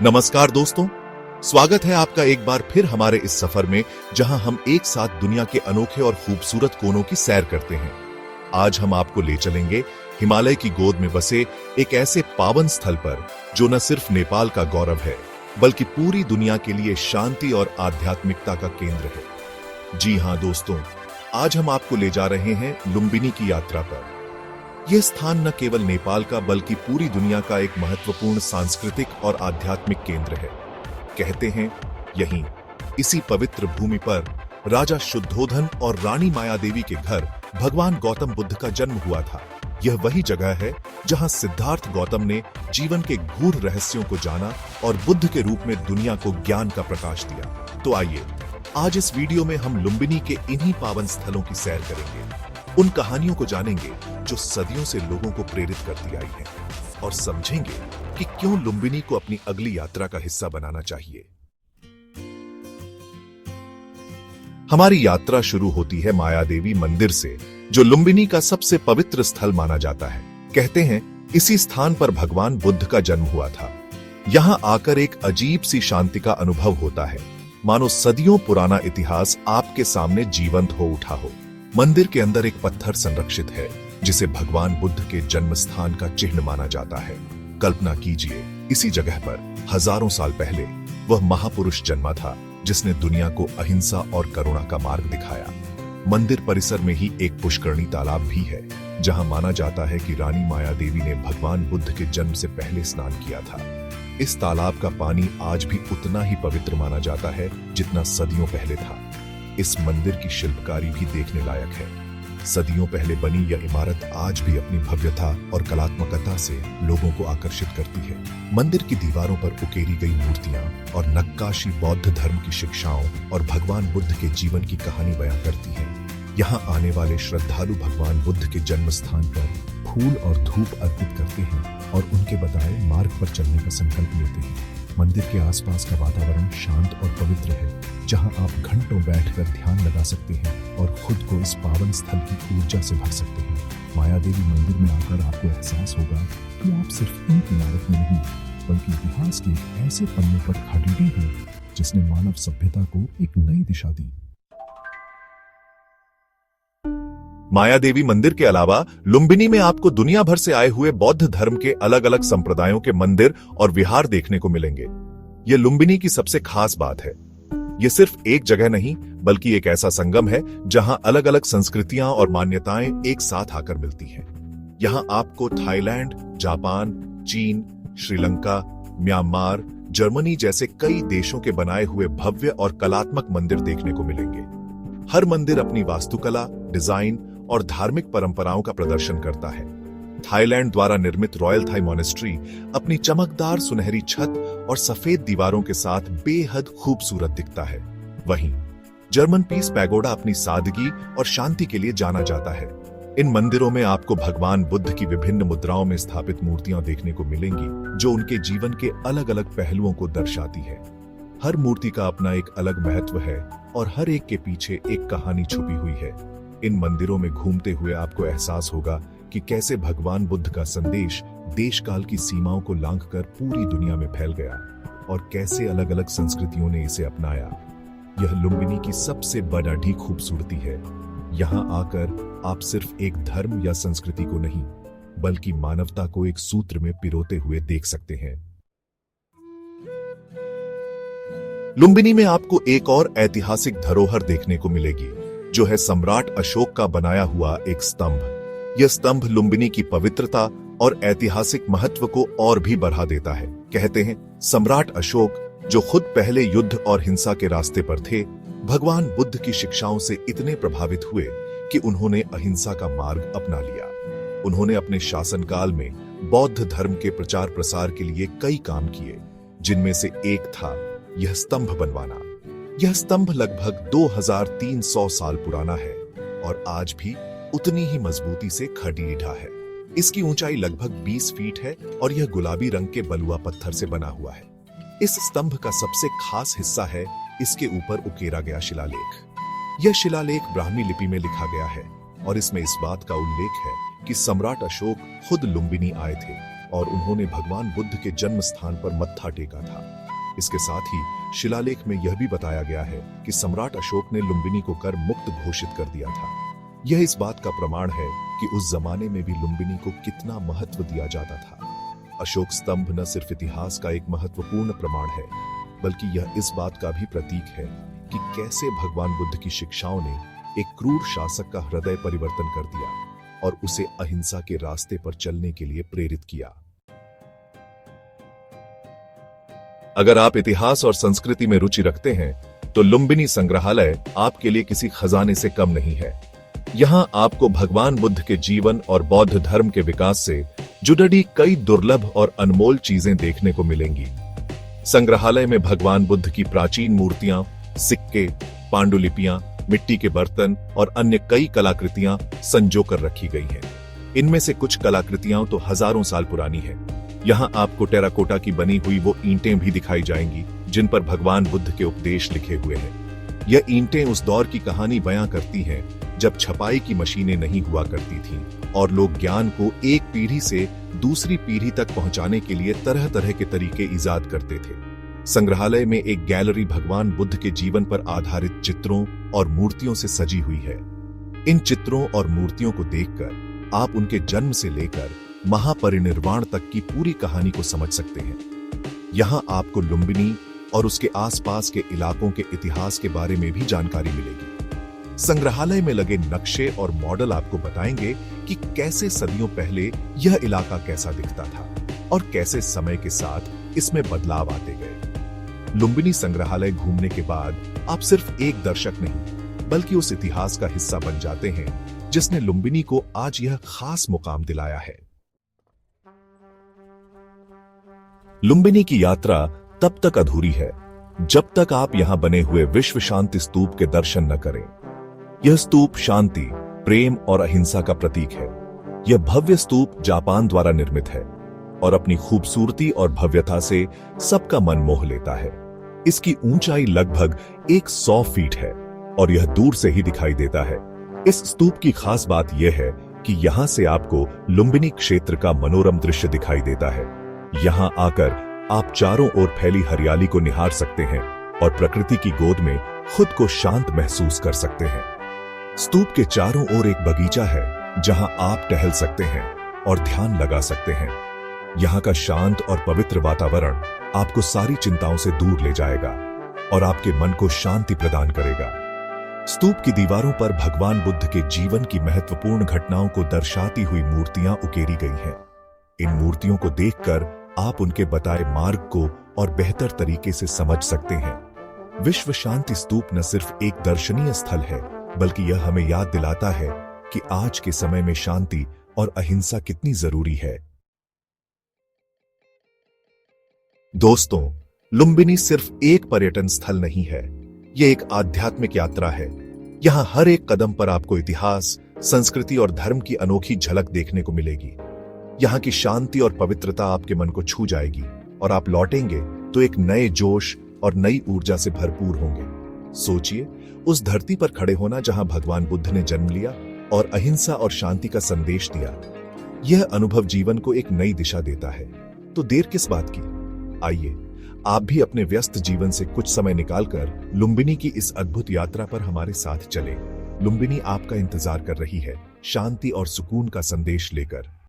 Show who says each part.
Speaker 1: नमस्कार दोस्तों, स्वागत है आपका एक बार फिर हमारे इस सफर में, जहां हम एक साथ दुनिया के अनोखे और खूबसूरत कोनों की सैर करते हैं। आज हम आपको ले चलेंगे हिमालय की गोद में बसे एक ऐसे पावन स्थल पर जो न सिर्फ नेपाल का गौरव है, बल्कि पूरी दुनिया के लिए शांति और आध्यात्मिकता का केंद्र है। जी हां दोस्तों, आज हम आपको ले जा रहे हैं लुम्बिनी की यात्रा पर। यह स्थान न केवल नेपाल का बल्कि पूरी दुनिया का एक महत्वपूर्ण सांस्कृतिक और आध्यात्मिक केंद्र है। कहते हैं यहीं इसी पवित्र भूमि पर राजा शुद्धोधन और रानी मायादेवी के घर भगवान गौतम बुद्ध का जन्म हुआ था। यह वही जगह है जहां सिद्धार्थ गौतम ने जीवन के गूढ़ रहस्यों को जाना और बुद्ध के रूप में दुनिया को ज्ञान का प्रकाश दिया। तो आइए आज इस वीडियो में हम लुम्बिनी के इन्हीं पावन स्थलों की सैर करेंगे, उन कहानियों को जानेंगे जो सदियों से लोगों को प्रेरित करती आई हैं, और समझेंगे कि क्यों लुम्बिनी को अपनी अगली यात्रा का हिस्सा बनाना चाहिए। हमारी यात्रा शुरू होती है मायादेवी मंदिर से, जो लुम्बिनी का सबसे पवित्र स्थल माना जाता है। कहते हैं इसी स्थान पर भगवान बुद्ध का जन्म हुआ था। यहां आकर एक अजीब सी शांति का अनुभव होता है, मानो सदियों पुराना इतिहास आपके सामने जीवंत हो उठा हो। मंदिर के अंदर एक पत्थर संरक्षित है जिसे भगवान बुद्ध के जन्म स्थान का चिन्ह माना जाता है। कल्पना कीजिए, इसी जगह पर हजारों साल पहले वह महापुरुष जन्मा था जिसने दुनिया को अहिंसा और करुणा का मार्ग दिखाया। मंदिर परिसर में ही एक पुष्करणी तालाब भी है, जहां माना जाता है कि रानी मायादेवी ने भगवान बुद्ध के जन्म से पहले स्नान किया था। इस तालाब का पानी आज भी उतना ही पवित्र माना जाता है जितना सदियों पहले था। इस मंदिर की शिल्पकारी भी देखने लायक है। सदियों पहले बनी यह इमारत आज भी अपनी भव्यता और कलात्मकता से लोगों को आकर्षित करती है। मंदिर की दीवारों पर उकेरी गई मूर्तियां और नक्काशी बौद्ध धर्म की शिक्षाओं और भगवान बुद्ध के जीवन की कहानी बयां करती है। यहाँ आने वाले श्रद्धालु भगवान बुद्ध के जन्म स्थान पर फूल और धूप अर्पित करते हैं और उनके बताए मार्ग पर चलने का संकल्प लेते हैं। मंदिर के आसपास का वातावरण शांत और पवित्र है, जहां आप घंटों बैठकर ध्यान लगा सकते हैं और खुद को इस पावन स्थल की ऊर्जा से भर सकते हैं। मायादेवी मंदिर में आकर आपको एहसास होगा कि आप सिर्फ एक इमारत में नहीं, बल्कि इतिहास के एक ऐसे पन्ने पर खड़े हैं जिसने मानव सभ्यता को एक नई दिशा दी। मायादेवी मंदिर के अलावा लुम्बिनी में आपको दुनिया भर से आए हुए बौद्ध धर्म के अलग अलग संप्रदायों के मंदिर और विहार देखने को मिलेंगे। यह लुम्बिनी की सबसे खास बात है। यह सिर्फ एक जगह नहीं, बल्कि एक ऐसा संगम है जहां अलग अलग संस्कृतियां और मान्यताएं एक साथ आकर मिलती हैं। यहां आपको थाईलैंड, जापान, चीन, श्रीलंका, म्यांमार, जर्मनी जैसे कई देशों के बनाए हुए भव्य और कलात्मक मंदिर देखने को मिलेंगे। हर मंदिर अपनी वास्तुकला, डिजाइन और धार्मिक परंपराओं का प्रदर्शन करता है। थाईलैंड द्वारा निर्मित रॉयल थाई मॉनेस्ट्री अपनी चमकदार सुनहरी छत और सफेद दीवारों के साथ बेहद खूबसूरत दिखता है। वहीं जर्मन पीस पैगोडा अपनी सादगी और शांति के लिए जाना जाता है। इन मंदिरों में आपको भगवान बुद्ध की विभिन्न मुद्राओं में स्थापित मूर्तियां देखने को मिलेंगी, जो उनके जीवन के अलग अलग पहलुओं को दर्शाती है। हर मूर्ति का अपना एक अलग महत्व है और हर एक के पीछे एक कहानी छुपी हुई है। इन मंदिरों में घूमते हुए आपको एहसास होगा कि कैसे भगवान बुद्ध का संदेश देश काल की सीमाओं को लांघकर पूरी दुनिया में फैल गया और कैसे अलग अलग संस्कृतियों ने इसे अपनाया। यह लुम्बिनी की सबसे बड़ी खूबसूरती है। यहाँ आकर आप सिर्फ एक धर्म या संस्कृति को नहीं, बल्कि मानवता को एक सूत्र में पिरोते हुए देख सकते हैं। लुम्बिनी में आपको एक और ऐतिहासिक धरोहर देखने को मिलेगी, जो है सम्राट अशोक का बनाया हुआ एक स्तंभ। यह स्तंभ लुम्बिनी की पवित्रता और ऐतिहासिक महत्व को और भी बढ़ा देता है। कहते हैं सम्राट अशोक, जो खुद पहले युद्ध और हिंसा के रास्ते पर थे, भगवान बुद्ध की शिक्षाओं से इतने प्रभावित हुए कि उन्होंने अहिंसा का मार्ग अपना लिया। उन्होंने अपने शासनकाल में बौद्ध धर्म के प्रचार प्रसार के लिए कई काम किए, जिनमें से एक था यह स्तंभ बनवाना। यह स्तंभ लगभग 2300 साल पुराना है और आज भी उतनी ही मजबूती से खड़ी-ढा है। इसकी ऊंचाई लगभग 20 फीट है और यह गुलाबी रंग के बलुआ पत्थर से बना हुआ है। इस स्तंभ का सबसे खास हिस्सा है इसके ऊपर उकेरा गया शिलालेख। यह शिलालेख ब्राह्मी लिपि में लिखा गया है और इसमें इस बात का उल्लेख है कि सम्राट अशोक खुद लुम्बिनी आए थे और उन्होंने भगवान बुद्ध के जन्म स्थान पर मत्था टेका था। इसके साथ ही शिलालेख में यह भी बताया गया है कि सम्राट अशोक ने लुम्बिनी को कर मुक्त घोषित कर दिया था। यह इस बात का प्रमाण है कि उस जमाने में भी लुम्बिनी को कितना महत्व दिया जाता था। अशोक स्तंभ न सिर्फ इतिहास का एक महत्वपूर्ण प्रमाण है, बल्कि यह इस बात का भी प्रतीक है कि कैसे भगवान बुद्ध की शिक्षाओं ने एक क्रूर शासक का हृदय परिवर्तन कर दिया और उसे अहिंसा के रास्ते पर चलने के लिए प्रेरित किया। अगर आप इतिहास और संस्कृति में रुचि रखते हैं तो लुम्बिनी संग्रहालय आपके लिए किसी खजाने से कम नहीं है। यहाँ आपको भगवान बुद्ध के जीवन और बौद्ध धर्म के विकास से जुड़ी कई दुर्लभ और अनमोल चीजें देखने को मिलेंगी। संग्रहालय में भगवान बुद्ध की प्राचीन मूर्तियां, सिक्के, पांडुलिपियां, मिट्टी के बर्तन और अन्य कई कलाकृतियां संजो कर रखी गई हैं। इनमें से कुछ कलाकृतियां तो हजारों साल पुरानी हैं। यहाँ आपको टेराकोटा की बनी हुई वो ईंटें भी दिखाई जाएंगी जिन पर भगवान बुद्ध के उपदेश लिखे हुए हैं। यह ईंटें उस दौर की कहानी बयां करती हैं जब छपाई की मशीनें नहीं हुआ करती थीं और लोग ज्ञान को एक पीढ़ी से दूसरी पीढ़ी तक पहुंचाने के लिए तरह तरह के तरीके ईजाद करते थे। संग्रहालय में एक गैलरी भगवान बुद्ध के जीवन पर आधारित चित्रों और मूर्तियों से सजी हुई है। इन चित्रों और मूर्तियों को देखकर आप उनके जन्म से लेकर महापरिनिर्वाण तक की पूरी कहानी को समझ सकते हैं। यहाँ आपको लुम्बिनी और उसके आसपास के इलाकों के इतिहास के बारे में भी जानकारी मिलेगी। संग्रहालय में लगे नक्शे और मॉडल आपको बताएंगे कि कैसे सदियों पहले यह इलाका कैसा दिखता था और कैसे समय के साथ इसमें बदलाव आते गए। लुम्बिनी संग्रहालय घूमने के बाद आप सिर्फ एक दर्शक नहीं, बल्कि उस इतिहास का हिस्सा बन जाते हैं जिसने लुम्बिनी को आज यह खास मुकाम दिलाया है। लुम्बिनी की यात्रा तब तक अधूरी है जब तक आप यहां बने हुए विश्व शांति स्तूप के दर्शन न करें। यह स्तूप शांति, प्रेम और अहिंसा का प्रतीक है। यह भव्य स्तूप जापान द्वारा निर्मित है और अपनी खूबसूरती और भव्यता से सबका मन मोह लेता है। इसकी ऊंचाई लगभग 100 फीट है और यह दूर से ही दिखाई देता है। इस स्तूप की खास बात यह है कि यहां से आपको लुम्बिनी क्षेत्र का मनोरम दृश्य दिखाई देता है। यहां आकर आप चारों ओर फैली हरियाली को निहार सकते हैं और प्रकृति की गोद में खुद को शांत महसूस कर सकते हैं। स्तूप के चारों ओर एक बगीचा है जहां आप टहल सकते हैं और ध्यान लगा सकते हैं। यहाँ का शांत और पवित्र वातावरण आपको सारी चिंताओं से दूर ले जाएगा और आपके मन को शांति प्रदान करेगा। स्तूप की दीवारों पर भगवान बुद्ध के जीवन की महत्वपूर्ण घटनाओं को दर्शाती हुई मूर्तियां उकेरी गई हैं। इन मूर्तियों को देखकर आप उनके बताए मार्ग को और बेहतर तरीके से समझ सकते हैं। विश्व शांति स्तूप न सिर्फ एक दर्शनीय स्थल है, बल्कि यह हमें याद दिलाता है कि आज के समय में शांति और अहिंसा कितनी जरूरी है। दोस्तों, लुम्बिनी सिर्फ एक पर्यटन स्थल नहीं है, यह एक आध्यात्मिक यात्रा है। यहाँ हर एक कदम पर आपको इतिहास, संस्कृति और धर्म की अनोखी झलक देखने को मिलेगी। यहाँ की शांति और पवित्रता आपके मन को छू जाएगी और आप लौटेंगे तो एक नए जोश और नई ऊर्जा से भरपूर होंगे। सोचिए, उस धरती पर खड़े होना जहां भगवान बुद्ध ने जन्म लिया और अहिंसा और शांति का संदेश दिया। यह अनुभव जीवन को एक नई दिशा देता है। तो देर किस बात की? आइए, आप भी अपने व्यस्त जीवन से कुछ समय निकालकर लुम्बिनी की इस अद्भुत यात्रा पर हमारे साथ चलें। लुम्बिनी आपका इंतजार कर रही है, शांति और सुकून का संदेश लेकर।